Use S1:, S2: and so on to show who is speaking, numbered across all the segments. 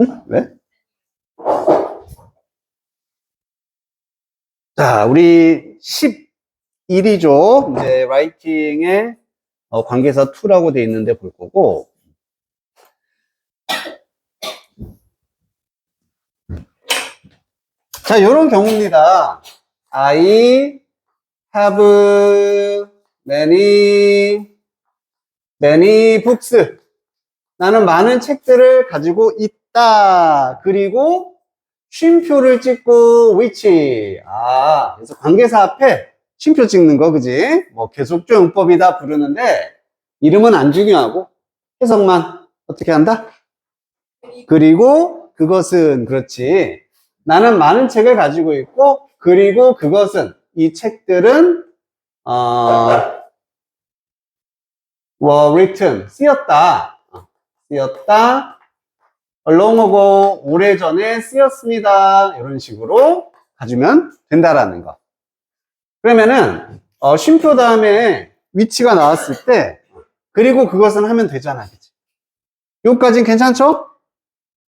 S1: 응? 왜? 자, 우리 11이죠. 이제 라이팅에 관계사 to라고 돼 있는데 볼 거고. 자, 이런 경우입니다. I have many books. 나는 많은 책들을 가지고 있다. 그리고 쉼표를 찍고 which. 그래서 관계사 앞에 쉼표 찍는 거, 그지? 뭐 계속조 용법이다 부르는데 이름은 안 중요하고 해석만 어떻게 한다? 그리고 그것은, 그렇지. 나는 많은 책을 가지고 있고, 그리고 그것은, 이 책들은 were written, 쓰였다. long ago, 오래전에 쓰였습니다. 이런 식으로 가지면 된다라는 거. 그러면은 쉼표 다음에 위치가 나왔을 때 그리고 그것은 하면 되잖아, 그치? 여기까지는 괜찮죠?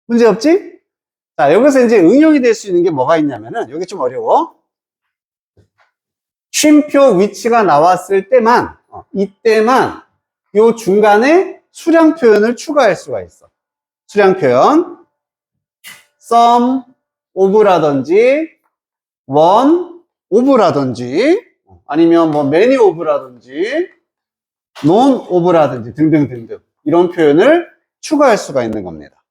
S1: 문제 없지? 자, 여기서 이제 응용이 될 수 있는 게 뭐가 있냐면은 여기 좀 어려워. 쉼표 위치가 나왔을 때만 이때만 요 중간에 수량 표현을 추가할 수가 있어. 수량 표현 some of라든지 one of라든지 아니면 뭐 many of라든지 none of라든지 등등등등 이런 표현을 추가할 수가 있는 겁니다.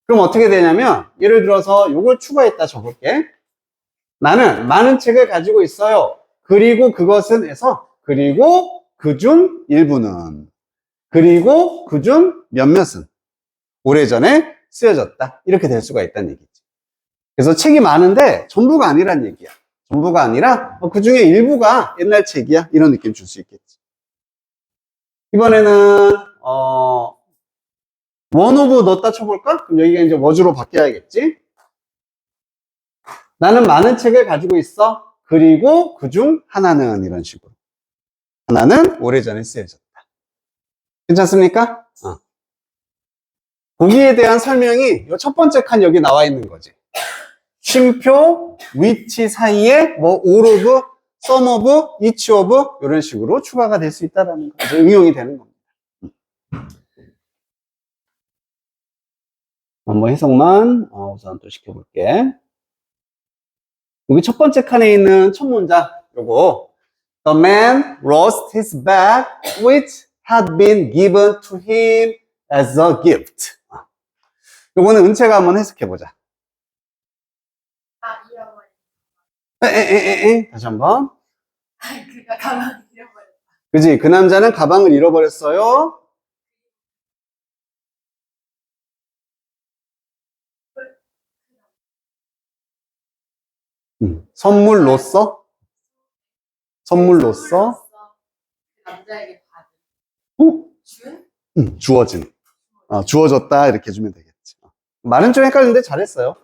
S1: 그럼 어떻게 되냐면 예를 들어서 요걸 추가했다 쳐볼게. 나는 많은 책을 가지고 있어요. 그리고 그것은 해서 그리고 그중 일부는 그리고 그중 몇몇은 오래전에 쓰여졌다. 이렇게 될 수가 있다는 얘기지. 그래서 책이 많은데 전부가 아니란 얘기야. 전부가 아니라 그 중에 일부가 옛날 책이야. 이런 느낌 줄 수 있겠지. 이번에는 one of 넣었다 쳐볼까? 그럼 여기가 이제 was로 바뀌어야겠지. 나는 많은 책을 가지고 있어. 그리고 그중 하나는 이런 식으로. 하나는 오래전에 쓰여졌다. 괜찮습니까? 거기에 대한 설명이 이 첫 번째 칸 여기 나와 있는 거지. 쉼표, which 사이에 뭐 all of, some of, each of 이런 식으로 추가가 될 수 있다는 거. 응용이 되는 겁니다. 한번 해석만 우선 또 시켜볼게. 여기 첫 번째 칸에 있는 첫 문장 요거 The man lost his bag which had been given to him as a gift. 요거는 은채가 한번 해석해보자. 잃어버렸다. 다시 한번.
S2: 그가 가방을 잃어버렸다.
S1: 그지? 그 남자는 가방을 잃어버렸어요. 선물로써? 선물로써?
S2: 그 남자에게 받은 준?
S1: 주어진. 주어졌다 이렇게 해주면 되겠지. 말은 좀 헷갈리는데 잘했어요.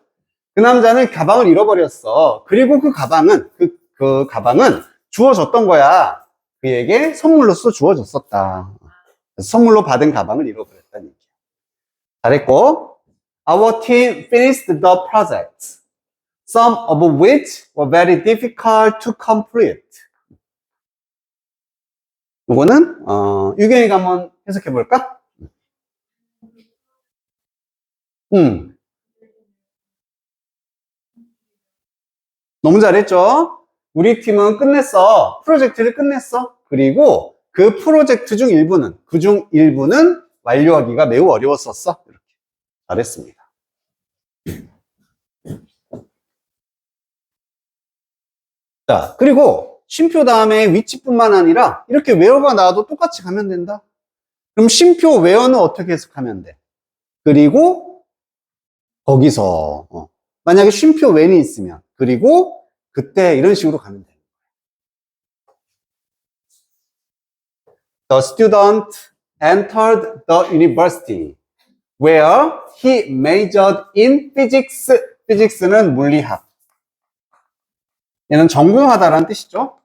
S1: 그 남자는 가방을 잃어버렸어. 그리고 그 가방은 그 가방은 주어졌던 거야. 그에게 선물로써 주어졌었다. 그래서 선물로 받은 가방을 잃어버렸다는 얘기야. 잘했고, Our team finished the project, some of which were very difficult to complete. 이거는 유경이가 한번 해석해 볼까? 너무 잘했죠? 우리 팀은 끝냈어. 프로젝트를 끝냈어. 그리고 그 프로젝트 중 일부는, 그중 일부는 완료하기가 매우 어려웠었어. 이렇게. 잘했습니다. 자, 그리고 쉼표 다음에 위치뿐만 아니라 이렇게 where가 나와도 똑같이 가면 된다. 그럼 쉼표 where는 어떻게 해석하면 돼? 그리고 거기서 만약에 쉼표 when이 있으면 그리고 그때 이런 식으로 가면 돼. The student entered the university where he majored in physics. physics는 물리학. 얘는 전공하다라는 뜻이죠.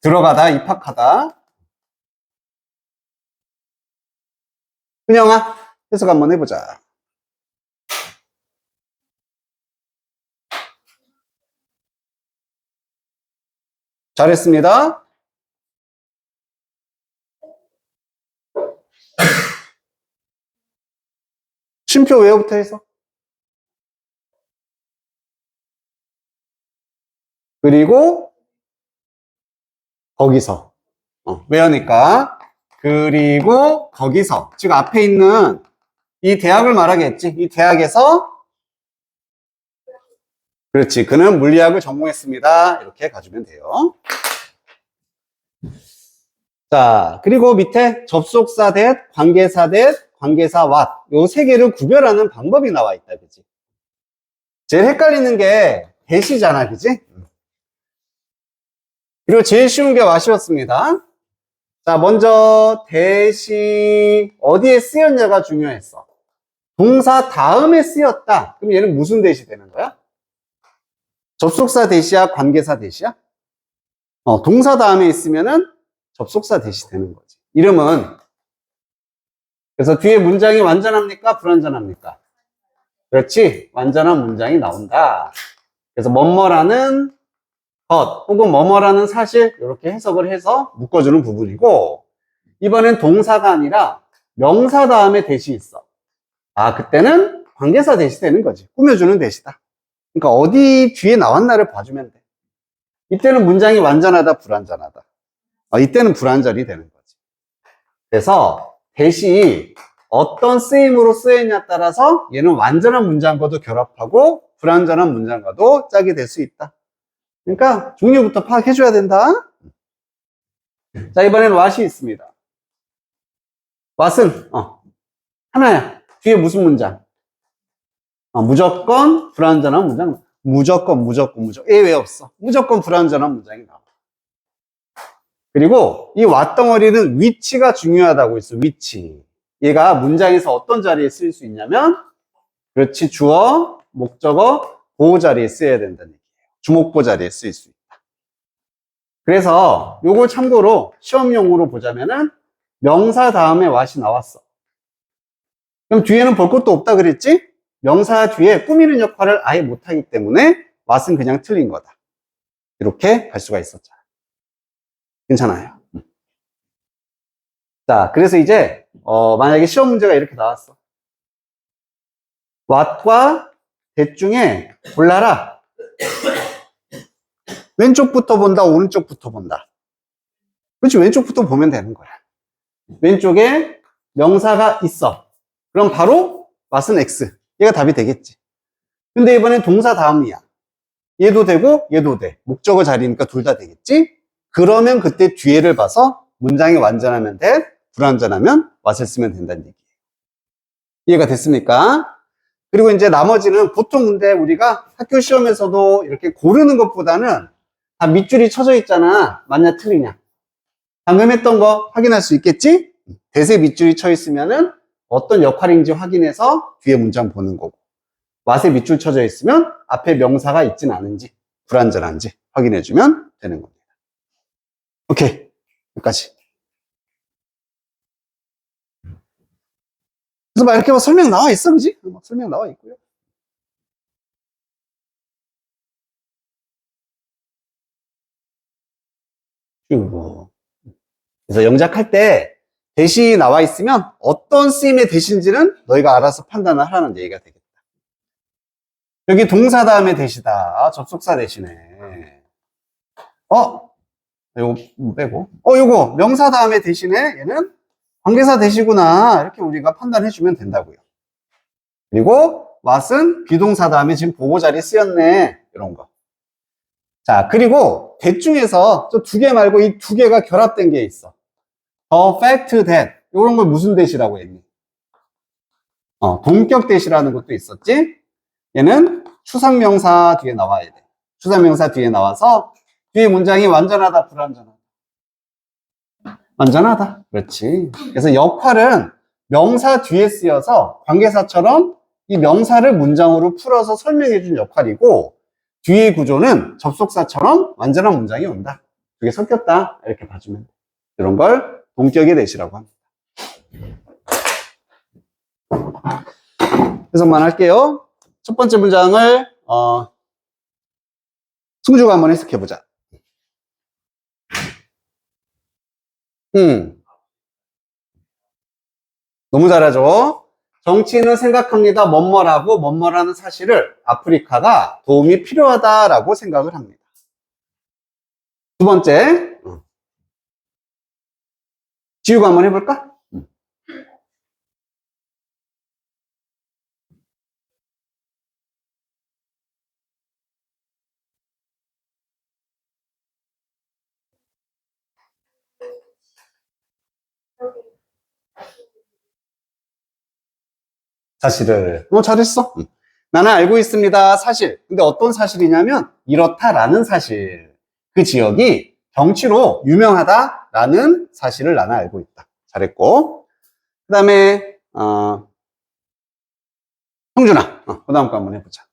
S1: 들어가다, 입학하다. 은영아, 해석 한번 해보자. 잘했습니다. 쉼표 왜부터 해서? 그리고 거기서 왜니까 그리고 거기서 즉 앞에 있는 이 대학을 말하겠지. 이 대학에서 그렇지. 그는 물리학을 전공했습니다. 이렇게 가주면 돼요. 자, 그리고 밑에 접속사 that, 관계사 that, 관계사 what 요 세 개를 구별하는 방법이 나와 있다. 그지? 제일 헷갈리는 게 that이잖아. 그지? 그리고 제일 쉬운 게 what이었습니다. 자, 먼저 that이 어디에 쓰였냐가 중요했어. 동사 다음에 쓰였다. 그럼 얘는 무슨 that이 되는 거야? 접속사 that이야? 관계사 that이야? 동사 다음에 있으면은 접속사 that이 되는 거지. 이름은 그래서 뒤에 문장이 완전합니까? 불완전합니까? 그렇지. 완전한 문장이 나온다. 그래서 뭐뭐라는 것 혹은 뭐뭐라는 사실 이렇게 해석을 해서 묶어주는 부분이고 이번엔 동사가 아니라 명사 다음에 that이 있어. 아, 그때는 관계사 that이 되는 거지. 꾸며주는 that이다. 그러니까 어디 뒤에 나왔나를 봐주면 돼. 이때는 문장이 완전하다, 불완전하다. 이때는 불완전이 되는 거지. 그래서 that이 어떤 쓰임으로 쓰였냐에 따라서 얘는 완전한 문장과도 결합하고 불완전한 문장과도 짝이 될 수 있다. 그러니까 종류부터 파악해줘야 된다. 자, 이번에는 what이 있습니다. what은 하나야. 뒤에 무슨 문장? 무조건 불완전한 문장. 무조건. 얘 왜 없어? 무조건 불완전한 문장이 나와. 그리고 이 what 덩어리는 위치가 중요하다고 했어. 위치. 얘가 문장에서 어떤 자리에 쓰일 수 있냐면 그렇지. 주어, 목적어, 보호 자리에 쓰여야 된다는 얘기예요. 주목보 자리에 쓰일 수 있다. 그래서 요걸 참고로 시험용으로 보자면은 명사 다음에 what이 나왔어. 그럼 뒤에는 볼 것도 없다 그랬지? 명사 뒤에 꾸미는 역할을 아예 못하기 때문에 what은 그냥 틀린 거다. 이렇게 갈 수가 있었잖아. 괜찮아요. 자, 그래서 이제 만약에 시험 문제가 이렇게 나왔어. what과 that 중에 골라라. 왼쪽부터 본다, 오른쪽부터 본다. 그렇지, 왼쪽부터 보면 되는 거야. 왼쪽에 명사가 있어. 그럼 바로 what은 X. 얘가 답이 되겠지. 근데 이번엔 동사 다음이야. 얘도 되고 얘도 돼. 목적어 자리니까 둘 다 되겠지? 그러면 그때 뒤에를 봐서 문장이 완전하면 돼, 불완전하면 what을 쓰면 된다는 얘기예요. 이해가 됐습니까? 그리고 이제 나머지는 보통 근데 우리가 학교 시험에서도 이렇게 고르는 것보다는 다 밑줄이 쳐져 있잖아. 맞냐 틀리냐. 방금 했던 거 확인할 수 있겠지? 대세 밑줄이 쳐 있으면은 어떤 역할인지 확인해서 뒤에 문장 보는 거고 what에 밑줄 쳐져 있으면 앞에 명사가 있진 않은지 불완전한지 확인해주면 되는 겁니다. 오케이, 여기까지. 그래서 막 이렇게 막 설명 나와 있어, 그지? 막 설명 나와 있고요. 그래서 영작할 때 대시 나와 있으면 어떤 쓰임의 대시인지는 너희가 알아서 판단을 하라는 얘기가 되겠다. 여기 동사 다음에 대시다. 접속사 대시네. 요거 빼고. 요거 명사 다음에 대시네. 얘는 관계사 대시구나. 이렇게 우리가 판단해주면 된다고요. 그리고 what은 비동사 다음에 지금 보호 자리에 쓰였네. 이런 거. 자, 그리고 that 중에서 저 두 개 말고 이 두 개가 결합된 게 있어. The fact that. 이런 걸 무슨 that이라고 했니? 동격 that이라는 것도 있었지? 얘는 추상명사 뒤에 나와야 돼. 추상명사 뒤에 나와서 뒤에 문장이 완전하다, 불완전하다. 완전하다. 그렇지. 그래서 역할은 명사 뒤에 쓰여서 관계사처럼 이 명사를 문장으로 풀어서 설명해 준 역할이고 뒤의 구조는 접속사처럼 완전한 문장이 온다. 두 개 섞였다. 이렇게 봐주면 돼. 이런 걸 동격의 that이라고 합니다. 해석만 할게요. 첫 번째 문장을 승주가 한번 해석해 보자. 너무 잘하죠? 정치인은 생각합니다. 뭐뭐라고 뭐뭐라는 사실을 아프리카가 도움이 필요하다라고 생각을 합니다. 두 번째, 지우가 한번 해볼까? 사실을. 잘했어. 나는 알고 있습니다. 사실. 근데 어떤 사실이냐면 이렇다라는 사실. 그 지역이 정치로 유명하다라는 사실을 나는 알고 있다. 잘했고. 그 다음에 형준아. 그 다음 거 한번 해보자.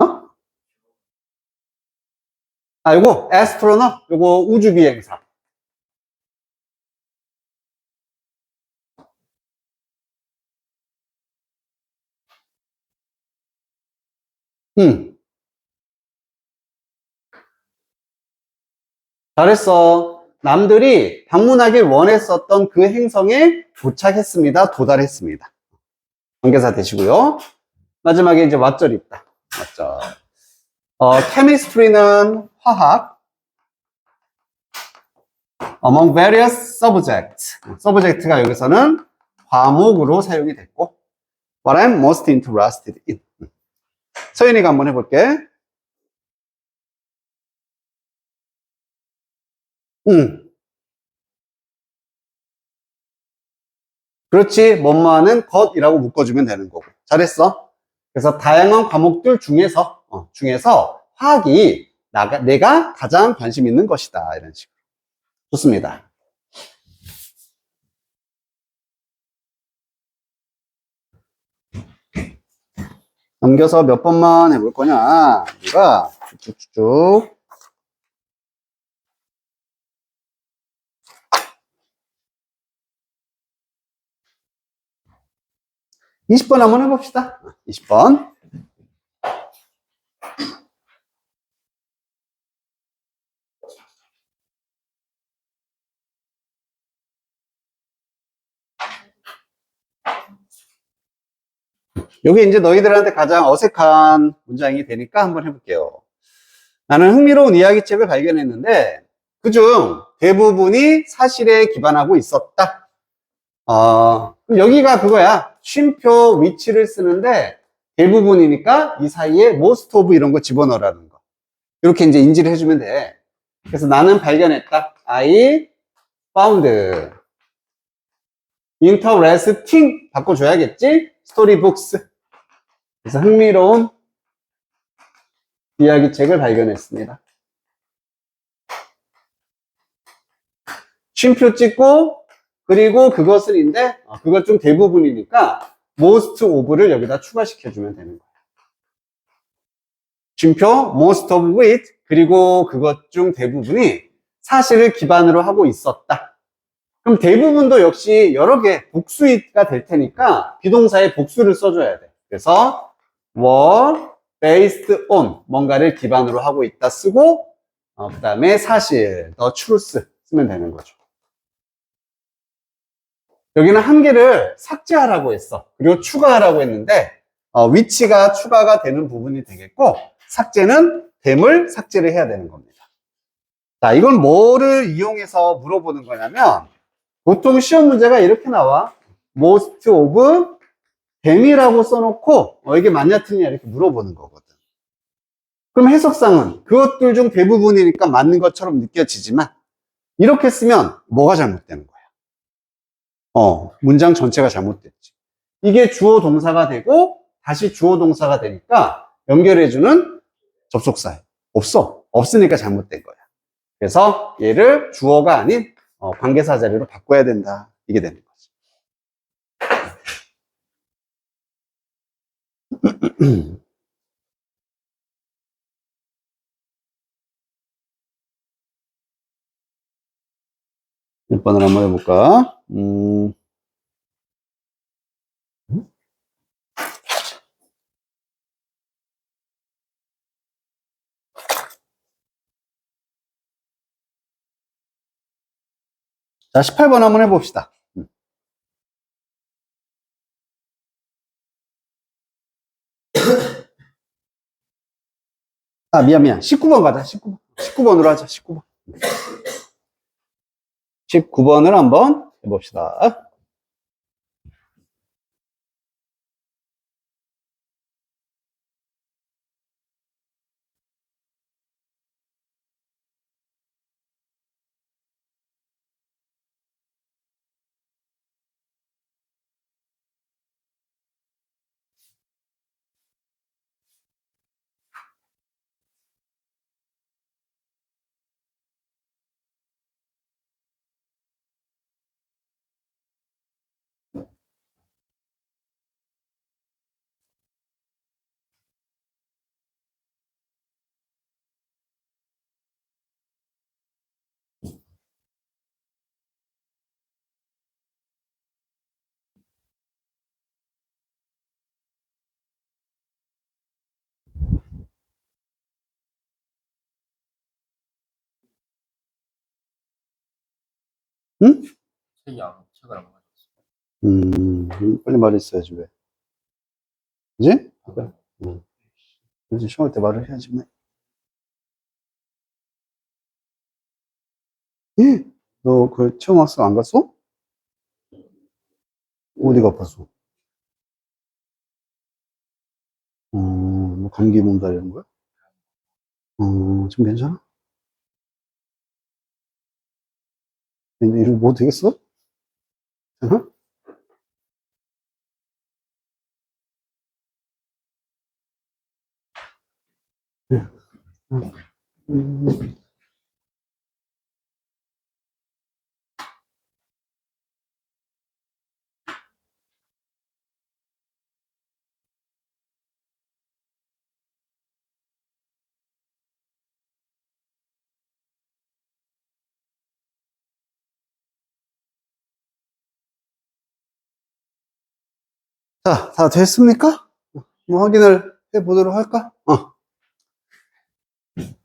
S1: 어? 요거 astronaut. 요거 우주비행사. 잘했어. 남들이 방문하길 원했었던 그 행성에 도착했습니다. 도달했습니다. 관계사 되시고요. 마지막에 이제 왓절이 있다. 왓절. chemistry는 화학. among various subjects. subject가 여기서는 과목으로 사용이 됐고, what I'm most interested in. 서윤이가 한번 해볼게. 그렇지. 뭐뭐하는 것이라고 묶어주면 되는 거고. 잘했어. 그래서 다양한 과목들 중에서 화학이 내가 가장 관심 있는 것이다. 이런 식으로. 좋습니다. 넘겨서 몇 번만 해볼 거냐. 우리가 쭉쭉쭉. (20번) 한번 해봅시다. 20번. 여기 이제 너희들한테 가장 어색한 문장이 되니까 한번 해볼게요. 나는 흥미로운 이야기책을 발견했는데 그중 대부분이 사실에 기반하고 있었다. 그럼 여기가 그거야. 쉼표 위치를 쓰는데 대부분이니까 이 사이에 most of 이런 거 집어넣으라는 거. 이렇게 이제 인지를 해주면 돼. 그래서 나는 발견했다. I found interesting 바꿔줘야겠지? 스토리북스. 그래서 흥미로운 이야기책을 발견했습니다. 쉼표 찍고 그리고 그것을인데 그것 중 대부분이니까 most of를 여기다 추가시켜주면 되는 거야. 쉼표 most of it 그리고 그것 중 대부분이 사실을 기반으로 하고 있었다. 그럼 대부분도 역시 여러 개 복수가 될 테니까 비동사에 복수를 써줘야 돼. 그래서 were based on 뭔가를 기반으로 하고 있다 쓰고 그 다음에 사실 the truth 쓰면 되는 거죠. 여기는 한 개를 삭제하라고 했어. 그리고 추가하라고 했는데 위치가 추가가 되는 부분이 되겠고 삭제는 됨을 삭제를 해야 되는 겁니다. 자, 이건 뭐를 이용해서 물어보는 거냐면 보통 시험 문제가 이렇게 나와. most of 됨이라고 써놓고 이게 맞냐 틀리냐 이렇게 물어보는 거거든. 그럼 해석상은 그것들 중 대부분이니까 맞는 것처럼 느껴지지만 이렇게 쓰면 뭐가 잘못되는 거야? 문장 전체가 잘못됐지. 이게 주어 동사가 되고 다시 주어 동사가 되니까 연결해주는 접속사에 없으니까 잘못된 거야. 그래서 얘를 주어가 아닌 관계사 자리로 바꿔야 된다. 이게 되는 거지. 몇 번을 한번 해볼까? 자, 18번 한번 해봅시다. 아, 미안. 19번 가자, 19번. 19번으로 하자, 19번. 19번을 한번 해봅시다. 응?
S3: 책을 안 가져왔어.
S1: 빨리 말했어야지, 왜. 그지? 그래. 그지, 시험할 때 말을 해야지, 뭐. 너 그 체험학습 안 갔어? 어디가 아팠어? 뭐 감기 몸살 이런 거야? 지금 괜찮아? 근데 이러고 뭐 되겠어? 응? 음. 자, 다 됐습니까? 뭐 확인을 해보도록 할까?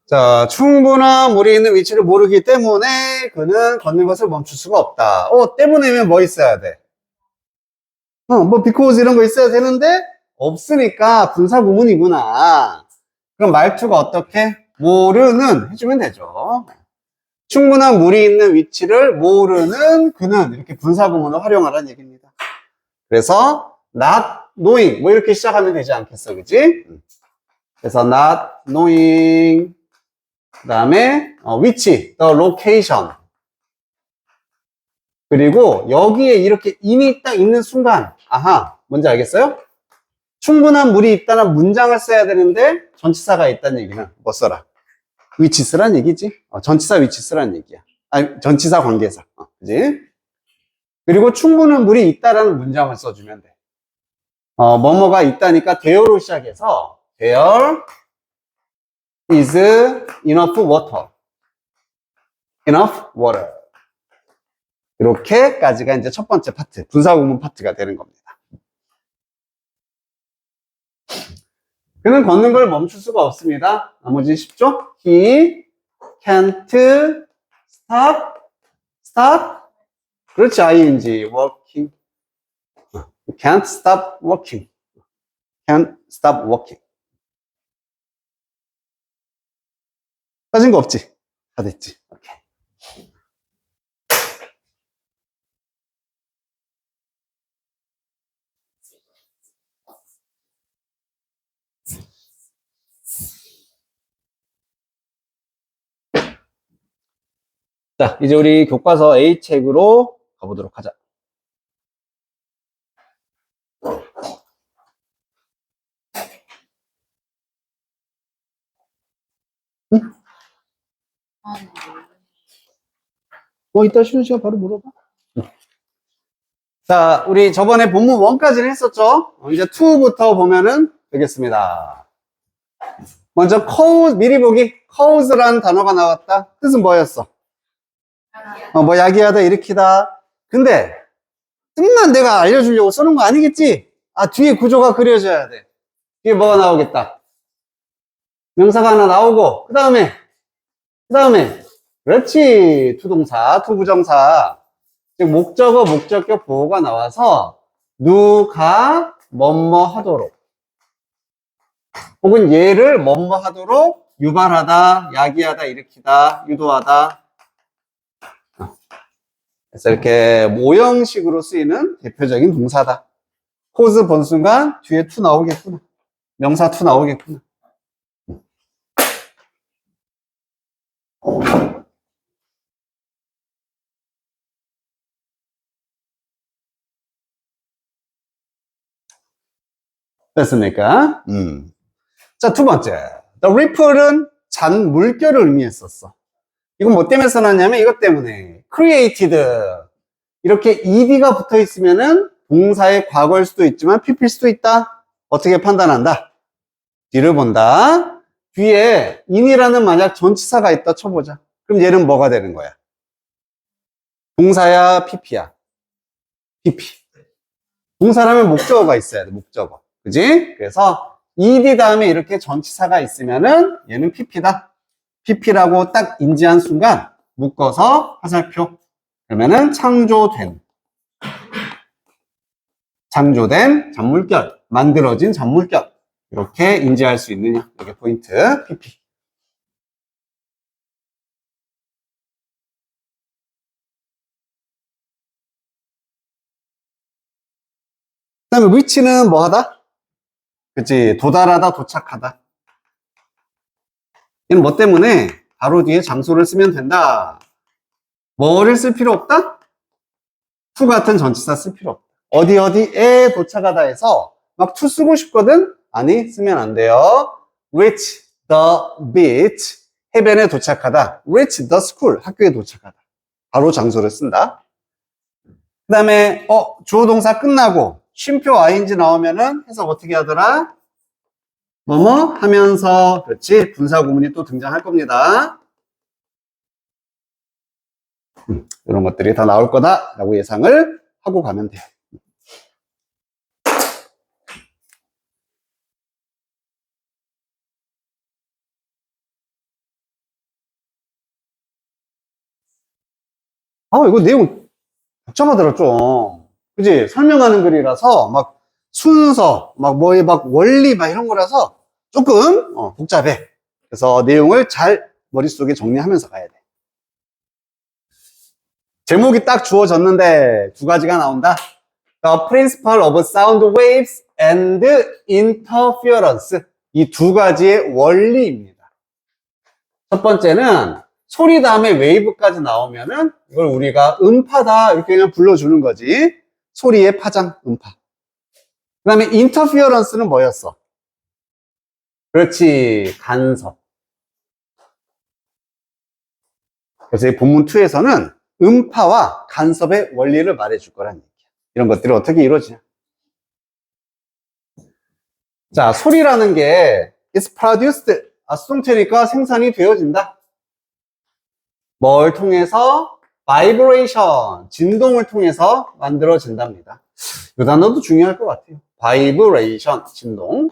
S1: 자, 충분한 물이 있는 위치를 모르기 때문에 그는 걷는 것을 멈출 수가 없다. 때문에면 뭐 있어야 돼? 뭐 because 이런 거 있어야 되는데 없으니까 분사구문이구나. 그럼 말투가 어떻게? 모르는 해주면 되죠. 충분한 물이 있는 위치를 모르는 그는 이렇게 분사구문을 활용하라는 얘기입니다. 그래서 not knowing 뭐 이렇게 시작하면 되지 않겠어, 그지? 그래서 not knowing 그 다음에 위치, the location 그리고 여기에 이렇게 in이 딱 있는 순간 아하, 뭔지 알겠어요? 충분한 물이 있다는 문장을 써야 되는데 전치사가 있다는 얘기는 뭐 써라? 위치 쓰란 얘기지. 전치사 위치 쓰란 얘기야. 아니, 전치사 관계사. 그지? 그리고 충분한 물이 있다라는 문장을 써주면 돼. 뭐뭐가 있다니까 there로 시작해서 there is enough water. enough water. 이렇게까지가 이제 첫 번째 파트, 분사구문 파트가 되는 겁니다. 그는 걷는 걸 멈출 수가 없습니다. 나머지 쉽죠? He can't stop. 그렇지, ing, walking. Can't stop walking. Can't stop walking. 빠진 거 없지? 다 됐지? 오케이. 자, 이제 우리 교과서 A 책으로 가보도록 하자. 응? 이따 쉬는 시간 바로 물어봐. 자, 우리 저번에 본문 1까지는 했었죠? 이제 2부터 보면은 되겠습니다. 먼저 cause, 미리 보기. cause라는 단어가 나왔다. 뜻은 뭐였어? 뭐 야기하다, 일으키다. 근데 뜻만 내가 알려주려고 쓰는 거 아니겠지? 뒤에 구조가 그려져야 돼. 뒤에 뭐가 나오겠다? 명사가 하나 나오고 그 다음에 그렇지, 투동사, 투부정사. 즉, 목적어, 목적격 보호가 나와서 누가 뭐뭐 하도록 혹은 얘를 뭐뭐 하도록 유발하다, 야기하다, 일으키다, 유도하다. 그래서 이렇게 모형식으로 쓰이는 대표적인 동사다. cause 본 순간 뒤에 to 나오겠구나. 명사 to 나오겠구나. 됐습니까? 자, 두 번째. The ripple은 잔 물결을 의미했었어. 이건 뭐 때문에 써놨냐면 이것 때문에. created. 이렇게 ed가 붙어 있으면은 동사의 과거일 수도 있지만 pp일 수도 있다. 어떻게 판단한다? 뒤를 본다. 뒤에 in이라는 만약 전치사가 있다 쳐보자. 그럼 얘는 뭐가 되는 거야? 동사야, pp야? pp. 동사라면 목적어가 있어야 돼, 목적어. 그지? 그래서 ed 다음에 이렇게 전치사가 있으면은 얘는 pp다. pp라고 딱 인지한 순간 묶어서 화살표. 그러면은 창조된 잔물결, 만들어진 잔물결. 이렇게 인지할 수 있느냐. 이게 포인트, pp. 그 다음에 reach는 뭐 하다? 그치, 도달하다, 도착하다. 얘는 뭐 때문에 바로 뒤에 장소를 쓰면 된다. 뭐를 쓸 필요 없다? to 같은 전치사 쓸 필요 없다. 어디에 도착하다 해서 막 to 쓰고 싶거든? 아니, 쓰면 안 돼요. reach the beach. 해변에 도착하다. reach the school. 학교에 도착하다. 바로 장소를 쓴다. 그 다음에, 주어 동사 끝나고 쉼표 ing 나오면은 해석 어떻게 하더라? 뭐뭐 하면서, 그렇지. 분사 구문이 또 등장할 겁니다. 이런 것들이 다 나올 거다라고 예상을 하고 가면 돼요. 이거 내용 복잡하더라, 좀. 그지? 설명하는 글이라서, 막, 순서, 막, 뭐에 막, 원리, 막 이런 거라서 조금, 복잡해. 그래서 내용을 잘 머릿속에 정리하면서 가야 돼. 제목이 딱 주어졌는데 두 가지가 나온다. The principle of sound waves and interference. 이 두 가지의 원리입니다. 첫 번째는 소리 다음에 웨이브까지 나오면은 이걸 우리가 음파다 이렇게 그냥 불러주는 거지. 소리의 파장, 음파. 그 다음에 interference는 뭐였어? 그렇지, 간섭. 그래서 이 본문 2에서는 음파와 간섭의 원리를 말해줄 거란 얘기야. 이런 것들이 어떻게 이루어지냐. 자, 소리라는 게 is produced. 수동태니까 생산이 되어진다. 뭘 통해서? vibration, 진동을 통해서 만들어진답니다. 이 단어도 중요할 것 같아요. vibration, 진동.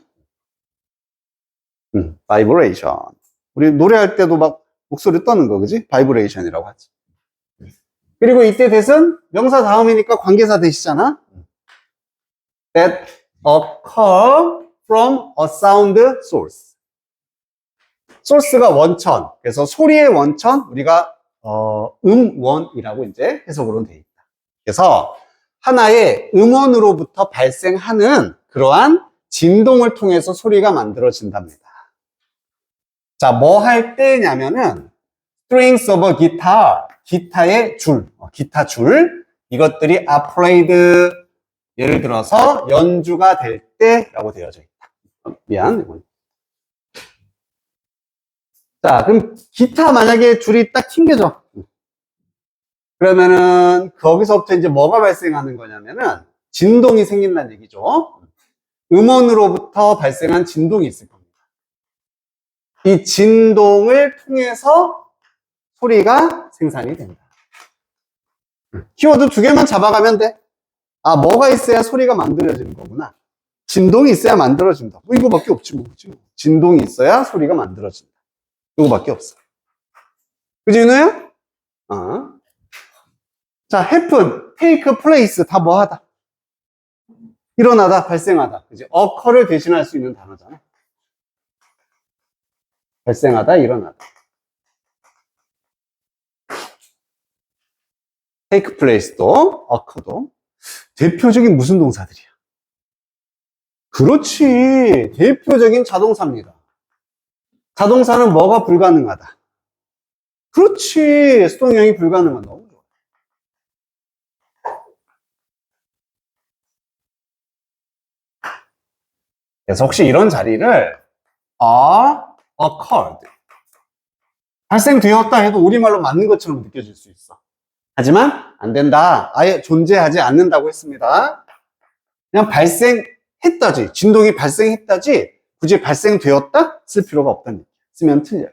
S1: vibration. 우리 노래할 때도 막 목소리 떠는 거, 그지? vibration이라고 하지. 그리고 이때 that은 명사 다음이니까 관계사 that이잖아. That occur from a sound source. 소스가 원천. 그래서 소리의 원천, 우리가 음원이라고 이제 해석으로는 돼 있다. 그래서 하나의 음원으로부터 발생하는 그러한 진동을 통해서 소리가 만들어진답니다. 자, 뭐 할 때냐면은 strings of a guitar, 기타의 줄, 기타 줄, 이것들이 are played, 예를 들어서 연주가 될 때라고 되어져 있다. 미안. 자, 그럼 기타 만약에 줄이 딱 튕겨져. 그러면은 거기서부터 이제 뭐가 발생하는 거냐면은 진동이 생긴다는 얘기죠. 음원으로부터 발생한 진동이 있을 겁니다. 이 진동을 통해서 소리가 생산이 된다. 키워드 두 개만 잡아가면 돼. 뭐가 있어야 소리가 만들어지는 거구나. 진동이 있어야 만들어진다. 이거밖에 없지 뭐. 진동이 있어야 소리가 만들어진다. 이거밖에 없어. 그지, 윤호야? 자, happen, take place 다 뭐하다? 일어나다, 발생하다. 그지? occur를 대신할 수 있는 단어잖아. 발생하다, 일어나다. take place도, occur도. 대표적인 무슨 동사들이야? 그렇지. 대표적인 자동사입니다. 자동사는 뭐가 불가능하다? 그렇지. 수동형이 불가능한 너무 좋아. 그래서 혹시 이런 자리를 are occurred 발생되었다 해도 우리말로 맞는 것처럼 느껴질 수 있어. 하지만 안 된다. 아예 존재하지 않는다고 했습니다. 그냥 발생했다지. 진동이 발생했다지. 굳이 발생되었다? 쓸 필요가 없다는 얘기야. 쓰면 틀려요.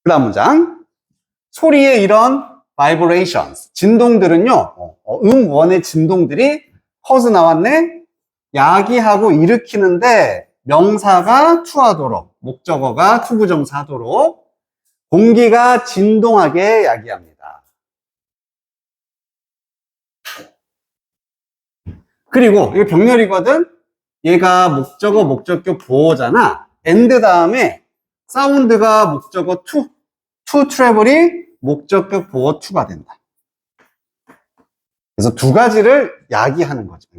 S1: 그 다음 문장. 소리의 이런 vibrations, 진동들은요, 음원의 진동들이 cause 나왔네? 야기하고 일으키는데 명사가 to하도록, 목적어가 투부정사 하도록 공기가 진동하게 야기합니다. 그리고 이거 병렬이거든? 얘가 목적어, 목적격 보어잖아. and 다음에 사운드가 목적어 to travel이 목적격 보어 to가 된다. 그래서 두 가지를 야기하는 거죠.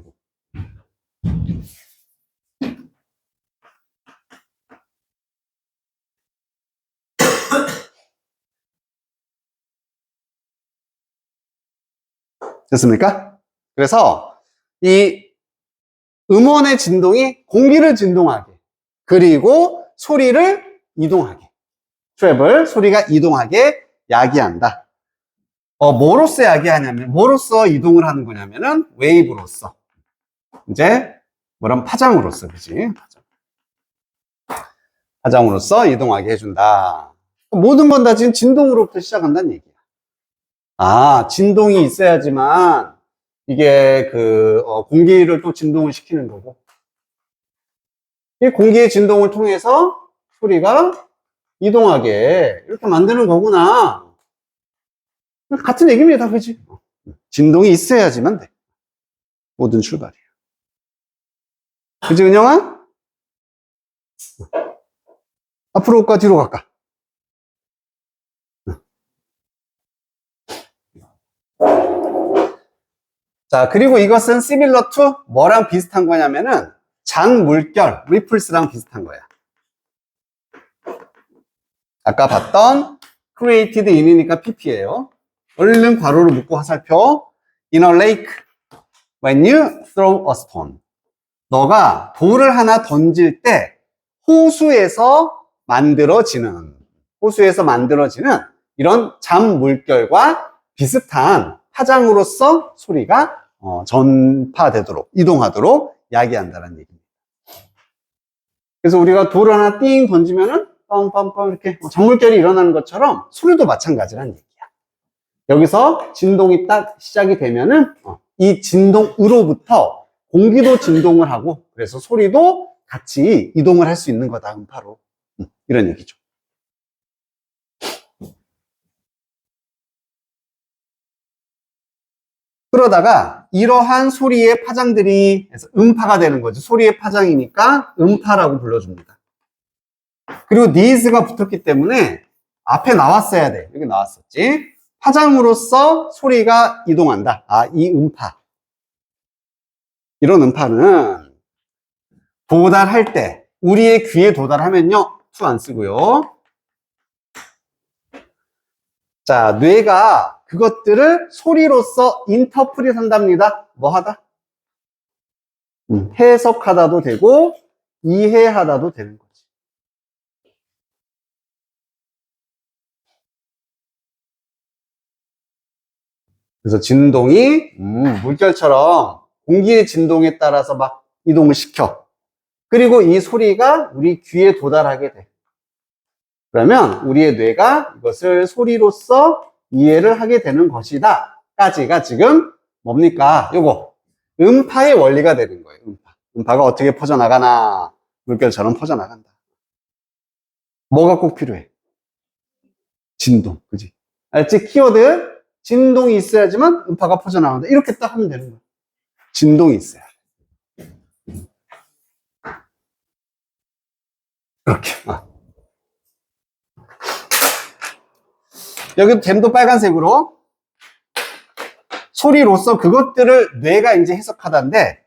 S1: 됐습니까? 그래서 이 음원의 진동이 공기를 진동하게, 그리고 소리를 이동하게, travel, 소리가 이동하게 야기한다. 뭐로써 야기하냐면, 뭐로써 이동을 하는 거냐면은, 웨이브로써. 이제, 뭐란 파장으로써, 그지? 파장으로써 이동하게 해준다. 모든 건 다 지금 진동으로부터 시작한다는 얘기야. 아, 진동이 있어야지만, 이게 공기를 또 진동을 시키는 거고. 이 공기의 진동을 통해서 소리가 이동하게 이렇게 만드는 거구나. 같은 얘기입니다. 그지? 진동이 있어야지만 돼. 모든 출발이야. 그지, 은영아? 앞으로 갈까, 뒤로 갈까? 자, 그리고 이것은 similar to 뭐랑 비슷한 거냐면은 잔물결, ripples랑 비슷한 거야. 아까 봤던 created in이니까 pp예요. 얼른 괄호를 묶고 화살표. In a lake, when you throw a stone. 너가 돌을 하나 던질 때 호수에서 만들어지는 이런 잔물결과 비슷한 파장으로서 소리가 전파되도록, 이동하도록 야기한다는 얘기입니다. 그래서 우리가 돌을 하나 띵 던지면은 빵빵빵 이렇게 잔물결이 일어나는 것처럼 소리도 마찬가지란 얘기야. 여기서 진동이 딱 시작이 되면은 이 진동으로부터 공기도 진동을 하고, 그래서 소리도 같이 이동을 할 수 있는 거다, 음파로. 이런 얘기죠. 그러다가 이러한 소리의 파장들이 음파가 되는 거죠. 소리의 파장이니까 음파라고 불러줍니다. 그리고 needs가 붙었기 때문에 앞에 나왔어야 돼. 여기 나왔었지. 파장으로서 소리가 이동한다. 아, 이 음파. 이런 음파는 도달할 때, 우리의 귀에 도달하면요, to 안 쓰고요. 자, 뇌가 그것들을 소리로서 인터프릿 한답니다. 뭐 하다? 해석하다도 되고 이해하다도 되는 거지. 그래서 진동이 물결처럼 공기의 진동에 따라서 막 이동을 시켜. 그리고 이 소리가 우리 귀에 도달하게 돼. 그러면 우리의 뇌가 이것을 소리로서 이해를 하게 되는 것이다. 까지가 지금 뭡니까? 요거 음파의 원리가 되는 거예요. 음파가 어떻게 퍼져나가나. 물결처럼 퍼져나간다. 뭐가 꼭 필요해? 진동, 그지? 알지? 키워드, 진동이 있어야지만 음파가 퍼져나간다. 이렇게 딱 하면 되는 거야. 진동이 있어야 돼. 이렇게. 여기도 댐도 빨간색으로. 소리로서 그것들을 뇌가 이제 해석하다인데,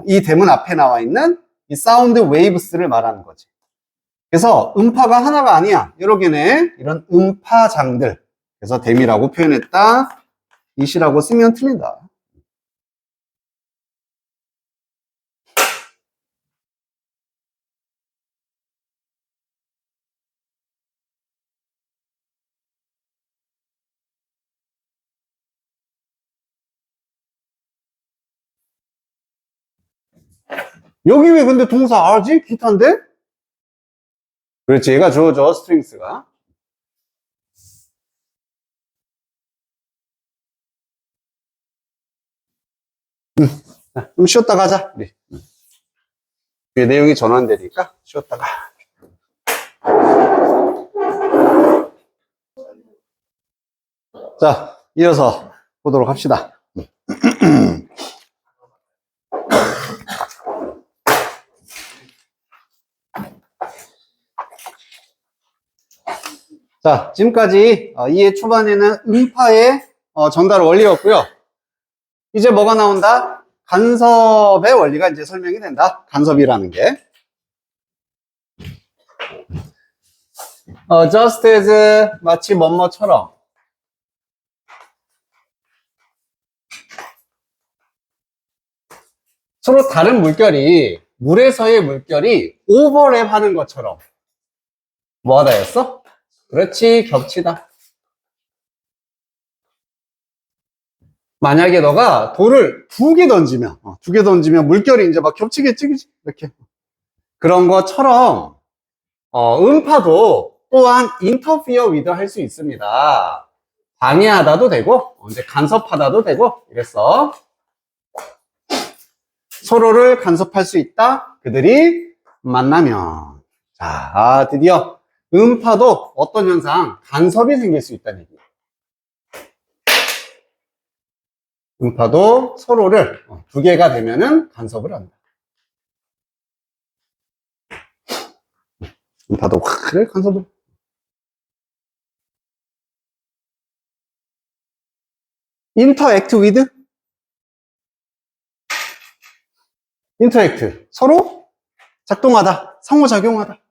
S1: 이 댐은 앞에 나와 있는 이 사운드 웨이브스를 말하는 거지. 그래서 음파가 하나가 아니야. 여러 개의 이런 음파장들. 그래서 댐이라고 표현했다. 이시라고 쓰면 틀린다. 여기 왜 근데 동사 R지? 기타인데? 그렇지, 얘가 주어져, 스트링스가. 좀 쉬었다 가자, 우리. 뒤에 내용이 전환되니까, 쉬었다가. 자, 이어서 보도록 합시다. 자, 지금까지 이해 초반에는 음파의 전달 원리였고요. 이제 뭐가 나온다? 간섭의 원리가 이제 설명이 된다. 간섭이라는 게. just as, 마치 뭐뭐처럼. 서로 다른 물결이, 물에서의 물결이 오버랩 하는 것처럼. 뭐 하다였어? 그렇지, 겹치다. 만약에 너가 돌을 2개 던지면, 2개 던지면 물결이 이제 막 겹치겠지, 그치? 이렇게. 그런 것처럼, 음파도 또한 interfere with 할 수 있습니다. 방해하다도 되고, 이제 간섭하다도 되고, 이랬어. 서로를 간섭할 수 있다. 그들이 만나면. 자, 드디어 음파도 어떤 현상, 간섭이 생길 수 있다는 얘기예요. 음파도 서로를 2개가 되면은 간섭을 한다. 음파도 그래 간섭을. interact with, interact 서로 작동하다, 상호작용하다.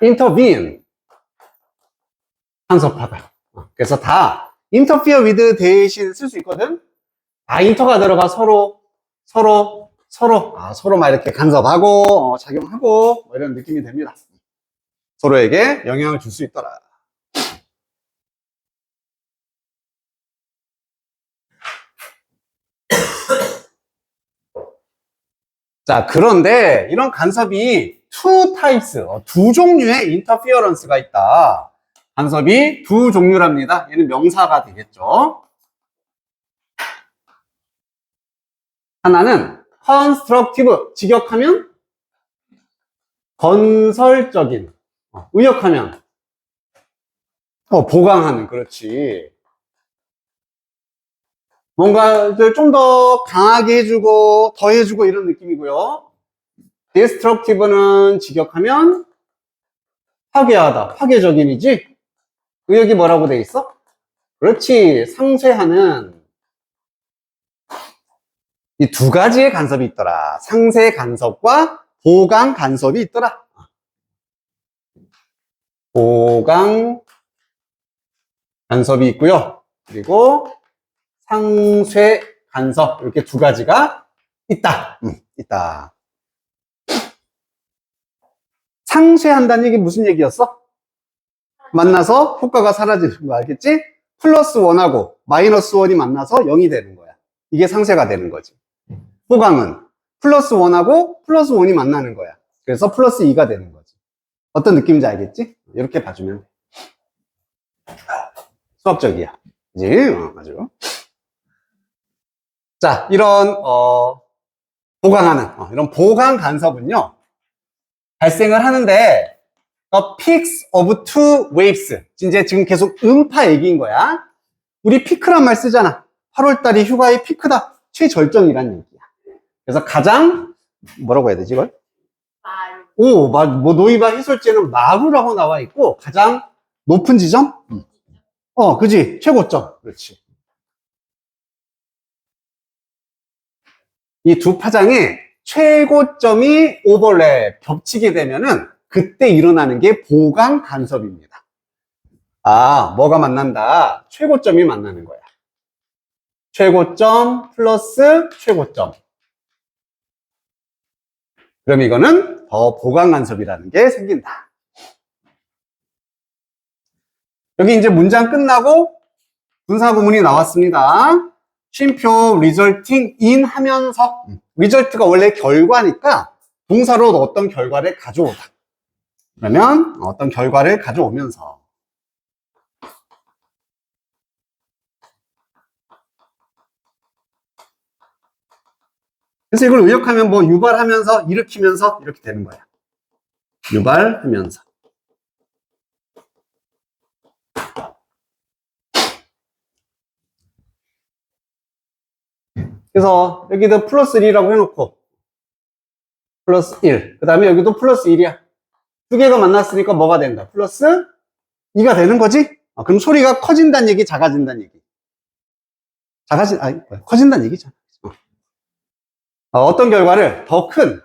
S1: intervene 간섭하다. 그래서 다 interfere with 대신 쓸 수 있거든. 다 인터가 들어가 서로 막 이렇게 간섭하고 작용하고 뭐 이런 느낌이 됩니다. 서로에게 영향을 줄 수 있더라. 자, 그런데 이런 간섭이 two types, 2종류의 interference가 있다. 간섭이 2종류랍니다. 얘는 명사가 되겠죠. 하나는 constructive, 직역하면 건설적인, 의역하면 보강하는, 그렇지. 뭔가 좀 더 강하게 해주고 더 해주고 이런 느낌이고요. destructive는 직역하면 파괴하다, 파괴적인이지. 의역이 뭐라고 돼 있어? 그렇지, 상쇄하는. 이 2가지의 간섭이 있더라. 상쇄 간섭과 보강 간섭이 있더라. 보강 간섭이 있고요. 그리고 상쇄 간섭, 이렇게 2가지가 있다. 있다. 상쇄한다는 얘기 무슨 얘기였어? 만나서 효과가 사라지는 거 알겠지? 플러스 1하고 마이너스 1이 만나서 0이 되는 거야. 이게 상쇄가 되는 거지. 보강은 플러스 1하고 플러스 1이 만나는 거야. 그래서 플러스 2가 되는 거지. 어떤 느낌인지 알겠지? 이렇게 봐주면 돼. 수학적이야. 그지? 맞아. 자, 이런 보강하는 이런 보강 간섭은요, 발생을 하는데 the peaks of two waves. 이제 지금 계속 음파 얘기인 거야. 우리 피크란 말 쓰잖아. 8월달이 휴가의 피크다. 최절정이란 얘기야. 그래서 가장 뭐라고 해야 되지 이걸?
S2: 말.
S1: 뭐 노이바 해설지에는 마루라고 나와 있고 가장 높은 지점? 그지? 최고점. 그렇지. 이 두 파장의 최고점이 오버랩, 겹치게 되면은 그때 일어나는 게 보강 간섭입니다. 뭐가 만난다? 최고점이 만나는 거야. 최고점 플러스 최고점. 그럼 이거는 더 보강 간섭이라는 게 생긴다. 여기 이제 문장 끝나고 분사 구문이 나왔습니다. 쉼표 resulting in 하면서 result가 원래 결과니까 동사로 어떤 결과를 가져오다. 그러면 어떤 결과를 가져오면서 그래서 이걸 의역하면 뭐 유발하면서 일으키면서 이렇게 되는 거야. 유발하면서. 그래서 여기도 플러스 1이라고 해놓고 플러스 1. 그 다음에 여기도 플러스 1이야. 두 개가 만났으니까 뭐가 된다? 플러스 2가 되는 거지? 그럼 소리가 커진다는 얘기, 작아진다는 얘기. 커진다는 얘기잖아. 어떤 결과를 더 큰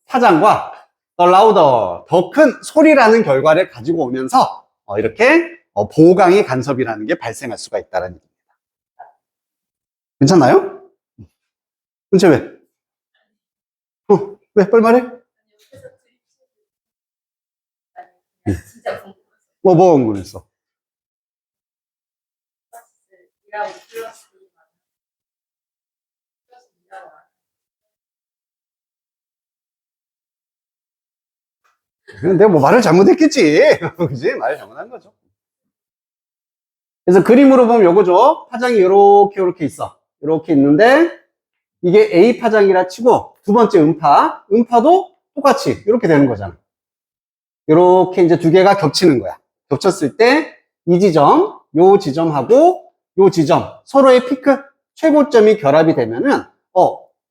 S1: 파장과 더 louder, 더 큰 소리라는 결과를 가지고 오면서 이렇게 보강의 간섭이라는 게 발생할 수가 있다는 얘기입니다. 괜찮나요? 근데 왜? 왜? 빨리 말해?
S2: 옆에서 진짜 궁금해서.
S1: 뭐 궁금했어?
S2: 이라고 플러스 이라고
S1: 내가 뭐 말을 잘못했겠지. 그지? 말을 잘못한 거죠. 그래서 그림으로 보면 요거죠. 파장이 요렇게 있어. 이렇게 있는데 이게 A 파장이라 치고 두 번째 음파도 똑같이 이렇게 되는 거잖아. 이렇게 이제 두 개가 겹치는 거야. 겹쳤을 때 이 지점, 요 지점하고 요 지점 서로의 피크 최고점이 결합이 되면은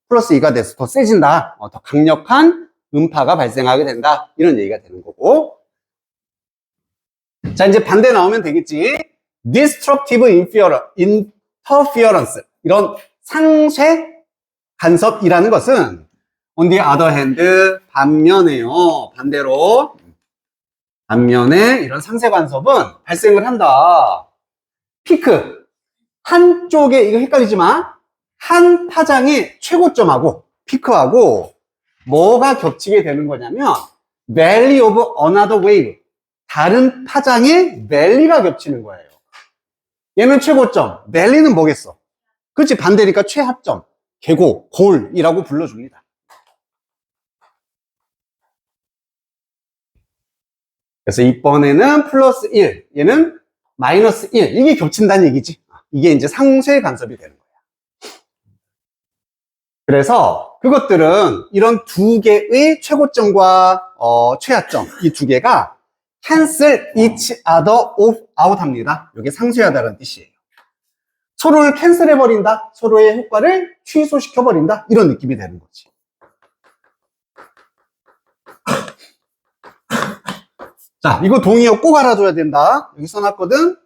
S1: 플러스 2가 돼서 더 세진다. 더 강력한 음파가 발생하게 된다. 이런 얘기가 되는 거고. 자, 이제 반대 나오면 되겠지. Destructive interference. 이런 상쇄 간섭이라는 것은 on the other hand 반면에요. 반면에 이런 상쇄 간섭은 발생을 한다. 피크 한쪽에 이거 헷갈리지 마. 한 파장의 최고점하고 피크하고 뭐가 겹치게 되는 거냐면 valley of another wave. 다른 파장의 밸리가 겹치는 거예요. 얘는 최고점, 밸리는 뭐겠어? 그렇지, 반대니까 최하점, 계고, 골이라고 불러줍니다. 그래서 이번에는 플러스 1, 얘는 마이너스 1, 이게 겹친다는 얘기지. 이게 이제 상쇄 간섭이 되는 거야. 그래서 그것들은 이런 두 개의 최고점과 최하점, 이 두 개가 cancel each other out 합니다. 이게 상쇄하다는 뜻이에요. 서로를 캔슬해버린다, 서로의 효과를 취소시켜버린다, 이런 느낌이 되는 거지. 자, 이거 동의어 꼭 알아둬야 된다. 여기 써놨거든.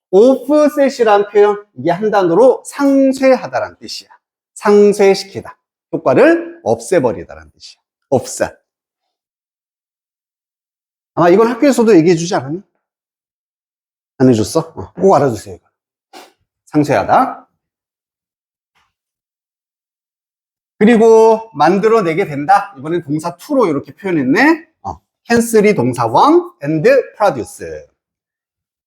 S1: offset이라는 표현, 이게 한 단어로 상쇄하다라는 뜻이야. 상쇄시키다, 효과를 없애버리다라는 뜻이야. offset. 아마 이건 학교에서도 얘기해주지 않았니? 안 해줬어? 꼭 알아두세요. 이거. 상쇄하다. 그리고 만들어내게 된다. 이번엔 동사 to로 이렇게 표현했네. cancel이 동사 one and produce.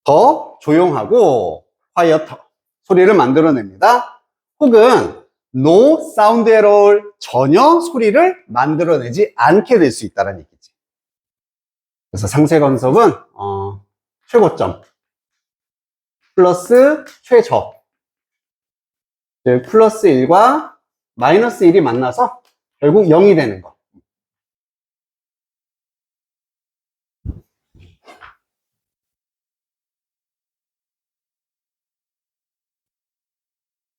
S1: 더 조용하고 quieter. 소리를 만들어냅니다. 혹은 no sound at all. 전혀 소리를 만들어내지 않게 될 수 있다는 얘기지. 그래서 상쇄 간섭은 최고점 플러스 최저, 플러스 1과 마이너스 1이 만나서 결국 0이 되는 거.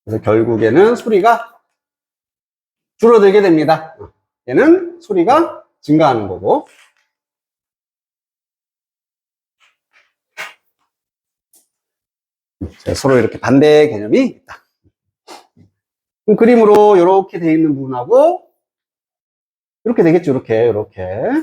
S1: 그래서 결국에는 소리가 줄어들게 됩니다. 얘는 소리가 증가하는 거고. 서로 이렇게 반대 개념이 있다. 그럼 그림으로 이렇게 되어 있는 부분하고 이렇게 되겠죠. 이렇게.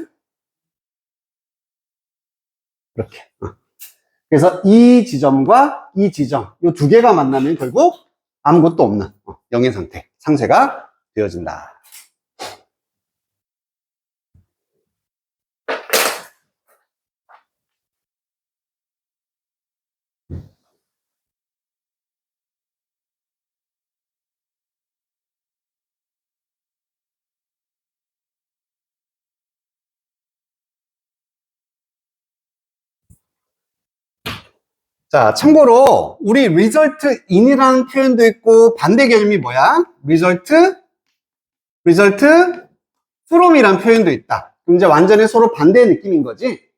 S1: 그래서 이 지점과 이 지점, 이 두 개가 만나면 결국 아무것도 없는 영의 상태, 상쇄가 되어진다. 자, 참고로 우리 result in이라는 표현도 있고 반대 개념이 뭐야? result from이라는 표현도 있다. 그럼 이제 완전히 서로 반대의 느낌인 거지.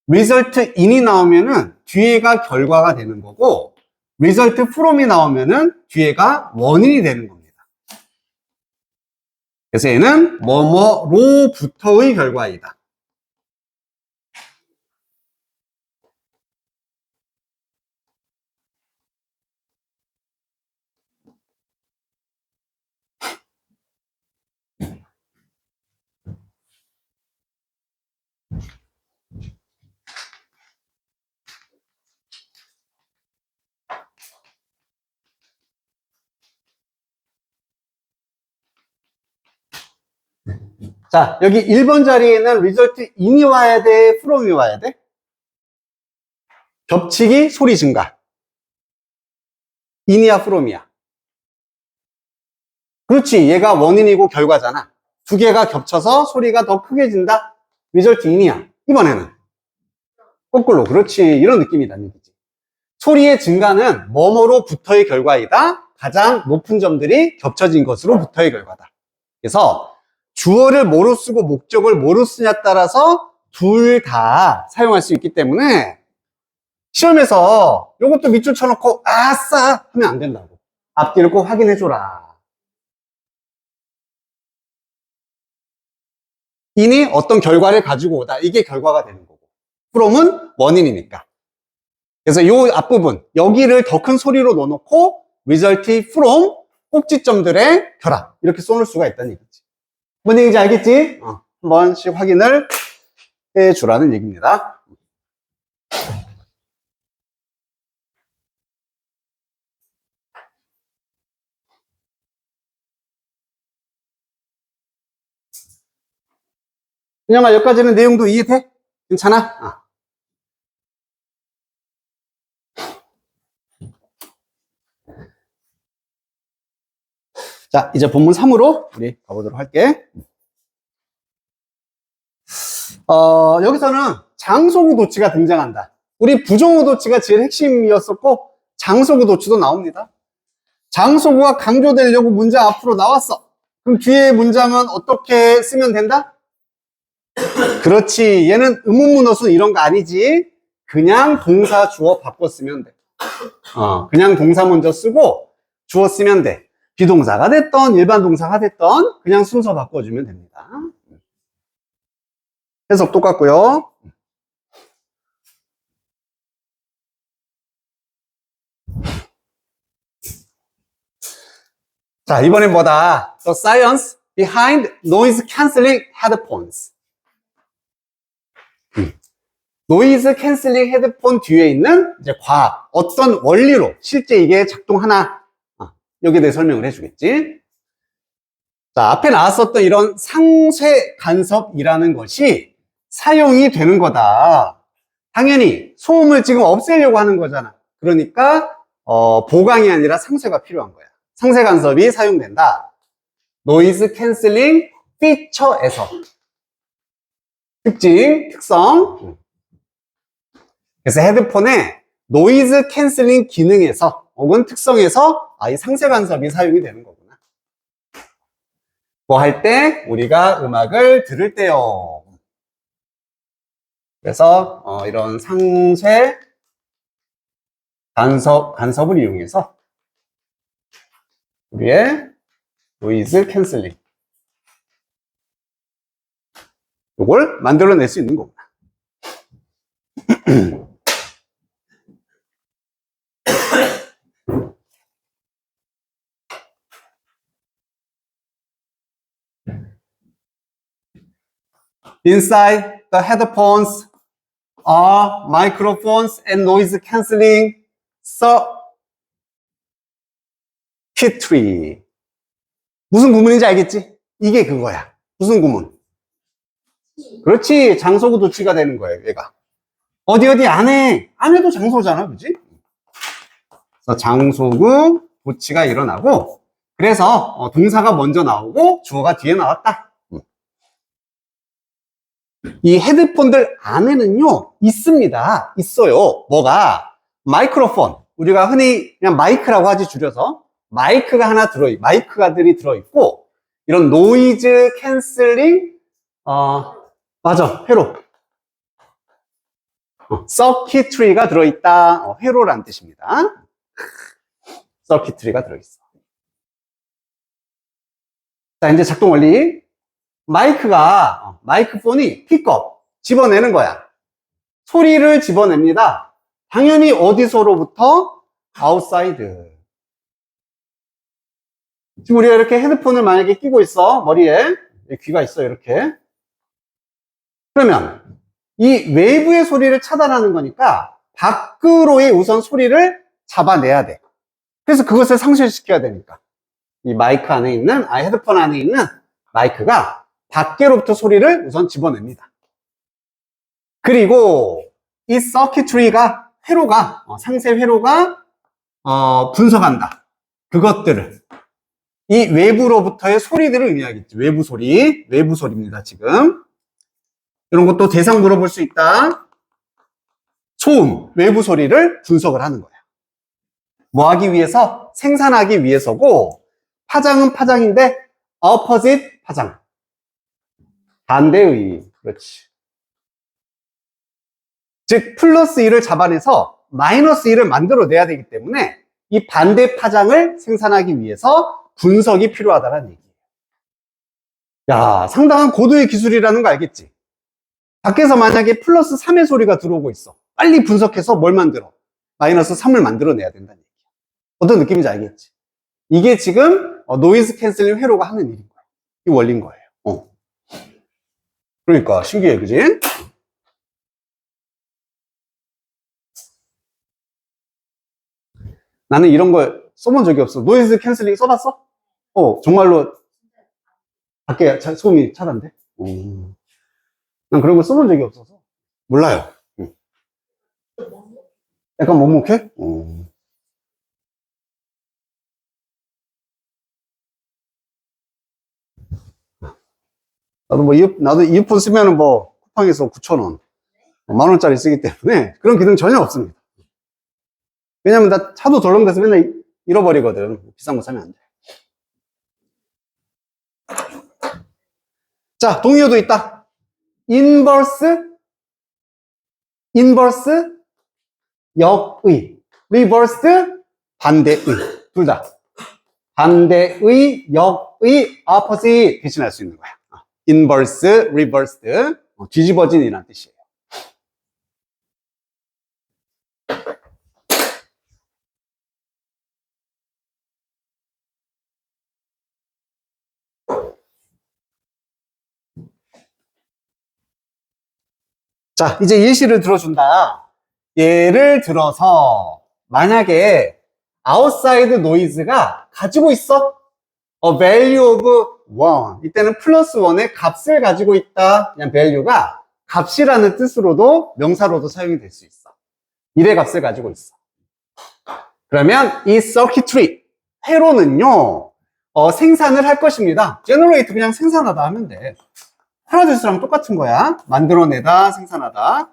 S1: result in이 나오면은 뒤에가 결과가 되는 거고 result from이 나오면은 뒤에가 원인이 되는 겁니다. 그래서 얘는 뭐뭐로부터의 결과이다. 자, 여기 1번 자리에는 result in이 와야 돼? from이 와야 돼? 겹치기 소리 증가. in이야, from이야? 그렇지. 얘가 원인이고 결과잖아. 두 개가 겹쳐서 소리가 더 크게 진다? result in이야. 이번에는. 거꾸로. 그렇지. 이런 느낌이란 얘기지. 소리의 증가는 뭐뭐로부터의 결과이다. 가장 높은 점들이 겹쳐진 것으로부터의 결과다. 그래서 주어를 뭐로 쓰고 목적을 뭐로 쓰냐에 따라서 둘 다 사용할 수 있기 때문에 시험에서 이것도 밑줄 쳐놓고 아싸 하면 안 된다고. 앞뒤를 꼭 확인해줘라. in이 어떤 결과를 가지고 오다. 이게 결과가 되는 거고. from은 원인이니까. 그래서 이 앞부분 여기를 더 큰 소리로 넣어놓고 result from 꼭지점들의 결합 이렇게 써놓을 수가 있다는 얘기지. 뭔 얘기인지 알겠지? 한 번씩 확인을 해주라는 얘기입니다. 은영아, 여기까지는 내용도 이해돼? 괜찮아? 자, 이제 본문 3으로 우리 가보도록 할게. 여기서는 장소구도치가 등장한다. 우리 부정어도치가 제일 핵심이었었고 장소구도치도 나옵니다. 장소구가 강조되려고 문장 앞으로 나왔어. 그럼 뒤에 문장은 어떻게 쓰면 된다? 그렇지. 얘는 의문문어순 이런 거 아니지. 그냥 동사 주어 바꿔 쓰면 돼. 그냥 동사 먼저 쓰고 주어 쓰면 돼. 비동사가 됐던 일반 동사가 됐던 그냥 순서 바꿔주면 됩니다. 해석 똑같고요. 자, 이번엔 뭐다? The science behind noise cancelling headphones. 노이즈 캔슬링 헤드폰 뒤에 있는 이제 과학, 어떤 원리로 실제 이게 작동하나 여기에 대해 설명을 해주겠지. 자, 앞에 나왔었던 이런 상쇄 간섭이라는 것이 사용이 되는 거다. 당연히 소음을 지금 없애려고 하는 거잖아. 그러니까 보강이 아니라 상쇄가 필요한 거야. 상쇄 간섭이 사용된다. 노이즈 캔슬링 피처에서 특징, 특성. 그래서 헤드폰의 노이즈 캔슬링 기능에서 혹은 특성에서 이 상쇄 간섭이 사용이 되는 거구나. 뭐 할 때 우리가 음악을 들을 때요. 그래서 이런 상쇄 간섭을 이용해서 우리의 노이즈 캔슬링. 요걸 만들어낼 수 있는 거구나. Inside the headphones are microphones and noise cancelling circuitry. 무슨 구문인지 알겠지? 이게 그거야. 무슨 구문? 그렇지. 장소구 도치가 되는 거예요, 얘가. 어디 안에도 장소잖아, 그지? 그래서 장소구 도치가 일어나고, 그래서 동사가 먼저 나오고 주어가 뒤에 나왔다. 이 헤드폰들 안에는요, 있어요. 뭐가? 마이크로폰. 우리가 흔히 그냥 마이크라고 하지, 줄여서. 마이크가들이 들어있고, 이런 노이즈 캔슬링, 맞아, 회로. 서킷트리가 들어있다. 회로란 뜻입니다. 서킷트리가 들어있어. 자, 이제 작동 원리. 마이크폰이 픽업, 집어내는 거야. 소리를 집어냅니다. 당연히 어디서로부터? 아웃사이드. 지금 우리가 이렇게 헤드폰을 만약에 끼고 있어. 머리에. 귀가 있어, 이렇게. 그러면 이 외부의 소리를 차단하는 거니까 밖으로의 우선 소리를 잡아내야 돼. 그래서 그것을 상쇄시켜야 되니까. 이 마이크 안에 있는, 헤드폰 안에 있는 마이크가 밖으로부터 소리를 우선 집어냅니다. 그리고 이 서킷트리가, 상세 회로가 분석한다. 그것들을. 이 외부로부터의 소리들을 의미하겠지. 외부 소리입니다, 지금. 이런 것도 대상 물어볼 수 있다. 소음, 외부 소리를 분석을 하는 거야. 뭐 하기 위해서? 생산하기 위해서고, 파장은 파장인데, opposite 파장. 반대의, 그렇지. 즉, 플러스 1을 잡아내서 마이너스 1을 만들어내야 되기 때문에 이 반대 파장을 생산하기 위해서 분석이 필요하다는 얘기예요. 야, 상당한 고도의 기술이라는 거 알겠지? 밖에서 만약에 플러스 3의 소리가 들어오고 있어. 빨리 분석해서 뭘 만들어? 마이너스 3을 만들어내야 된다는 얘기야. 어떤 느낌인지 알겠지? 이게 지금 노이즈 캔슬링 회로가 하는 일인 거야. 이 원리인 거예요. 그러니까 신기해, 그지? 나는 이런 걸 써본 적이 없어. 노이즈 캔슬링 써봤어? 정말로 밖에 소음이 차단돼? 난 그런 걸 써본 적이 없어서 몰라요. 약간 먹먹해? 나도 이어폰 쓰면은 쿠팡에서 9,000원, 10,000원짜리 쓰기 때문에 그런 기능 전혀 없습니다. 왜냐면 나 차도 덜렁대서 맨날 잃어버리거든. 비싼 거 사면 안 돼. 자, 동의어도 있다. 인버스, 역의, 리버스, 반대의. 둘 다. 반대의, 역의, opposite 대신할 수 있는 거야. 인버스, 리버스, 뒤집어진이라는 뜻이에요. 자, 이제 예시를 들어준다. 예를 들어서 만약에 outside noise가 가지고 있어 a value of 1, 이때는 플러스 1의 값을 가지고 있다. 그냥 value가 값이라는 뜻으로도 명사로도 사용이 될 수 있어. 1의 값을 가지고 있어. 그러면 이 circuitry 회로는요 생산을 할 것입니다. generate 그냥 생산하다 하면 돼. 프로듀스랑 똑같은 거야. 만들어내다, 생산하다.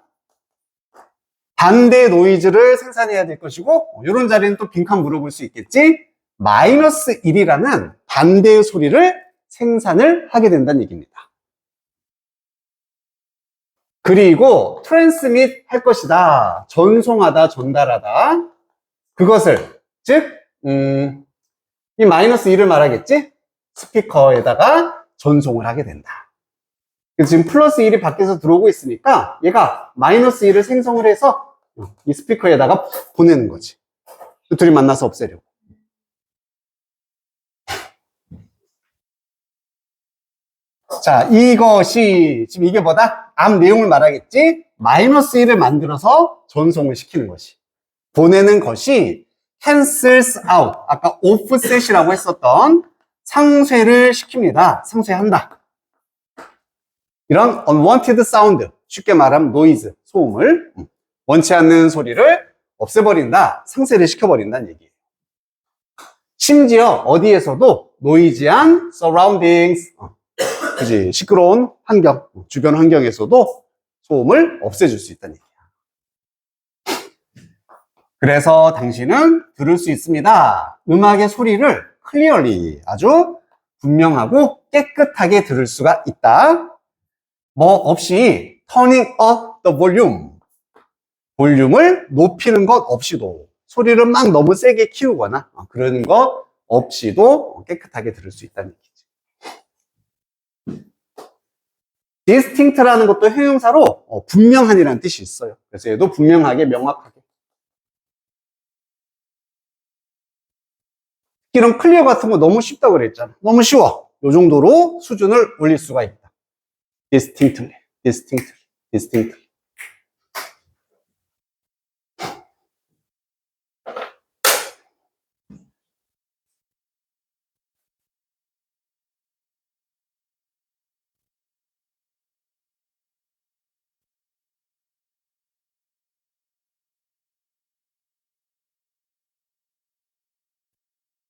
S1: 반대 노이즈를 생산해야 될 것이고, 이런 자리는 또 빈칸 물어볼 수 있겠지? 마이너스 1이라는 반대의 소리를 생산을 하게 된다는 얘기입니다. 그리고 트랜스밋 할 것이다. 전송하다, 전달하다. 그것을, 즉, 이 마이너스 2를 말하겠지? 스피커에다가 전송을 하게 된다. 그래서 지금 플러스 1이 밖에서 들어오고 있으니까 얘가 마이너스 1을 생성을 해서 이 스피커에다가 보내는 거지. 둘이 만나서 없애려고. 자, 이것이 지금 이게 뭐다? 앞 내용을 말하겠지? 마이너스 1을 만들어서 전송을 시키는 것이. 보내는 것이 cancels out. 아까 offset이라고 했었던 상쇄를 시킵니다. 상쇄한다. 이런 unwanted sound, 쉽게 말하면 noise, 소음을, 원치 않는 소리를 없애버린다. 상쇄를 시켜버린다는 얘기예요. 심지어 어디에서도 노이지한 surroundings, 그지, 시끄러운 환경, 주변 환경에서도 소음을 없애줄 수 있다는 얘기야. 그래서 당신은 들을 수 있습니다. 음악의 소리를 clearly, 아주 분명하고 깨끗하게 들을 수가 있다. 뭐 없이 turning up the volume, 볼륨을 높이는 것 없이도, 소리를 막 너무 세게 키우거나 그러는 것 없이도 깨끗하게 들을 수 있다는 얘기지. distinct라는 것도 형용사로 분명한이라는 뜻이 있어요. 그래서 얘도 분명하게, 명확하게. 이런 클리어 같은 거 너무 쉽다고 그랬잖아. 너무 쉬워. 이 정도로 수준을 올릴 수가 있다. distinctly, distinctly, distinctly.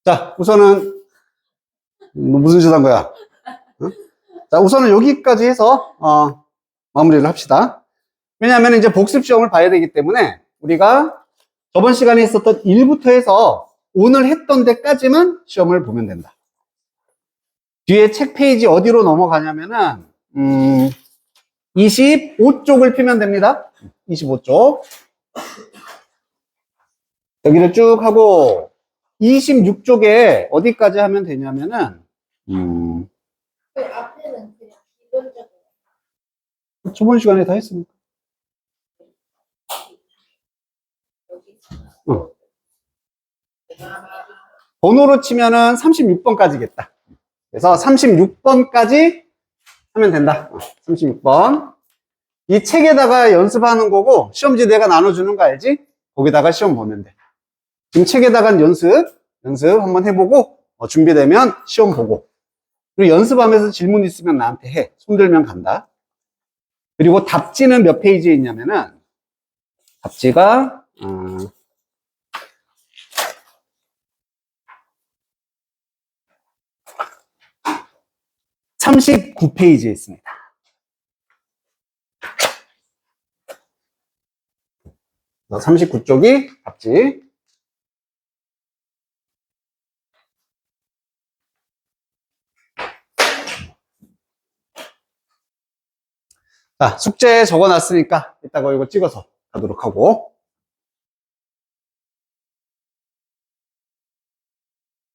S1: 자, 우선은 무슨 짓 한 거야? 응? 자, 우선은 여기까지 해서 마무리를 합시다. 왜냐하면 이제 복습 시험을 봐야 되기 때문에 우리가 저번 시간에 있었던 1부터 해서 오늘 했던 데까지만 시험을 보면 된다. 뒤에 책 페이지 어디로 넘어가냐면은 25쪽을 펴면 됩니다. 25쪽. 여기를 쭉 하고 26쪽에 어디까지 하면 되냐면은
S2: 그 앞에는 그냥 기본적으로
S1: 저번 시간에 다 했으니까.
S2: 여기
S1: 응. 번호로 치면은 36번까지겠다. 그래서 36번까지 하면 된다. 36번. 이 책에다가 연습하는 거고 시험지 내가 나눠주는 거 알지? 거기다가 시험 보면 돼. 지금 책에다가 연습 한번 해보고 준비되면 시험 보고, 그리고 연습하면서 질문 있으면 나한테 해. 손 들면 간다. 그리고 답지는 몇 페이지에 있냐면은 답지가 39페이지에 있습니다. 39쪽이 답지. 자, 숙제 적어놨으니까 이따가 이거 찍어서 가도록 하고.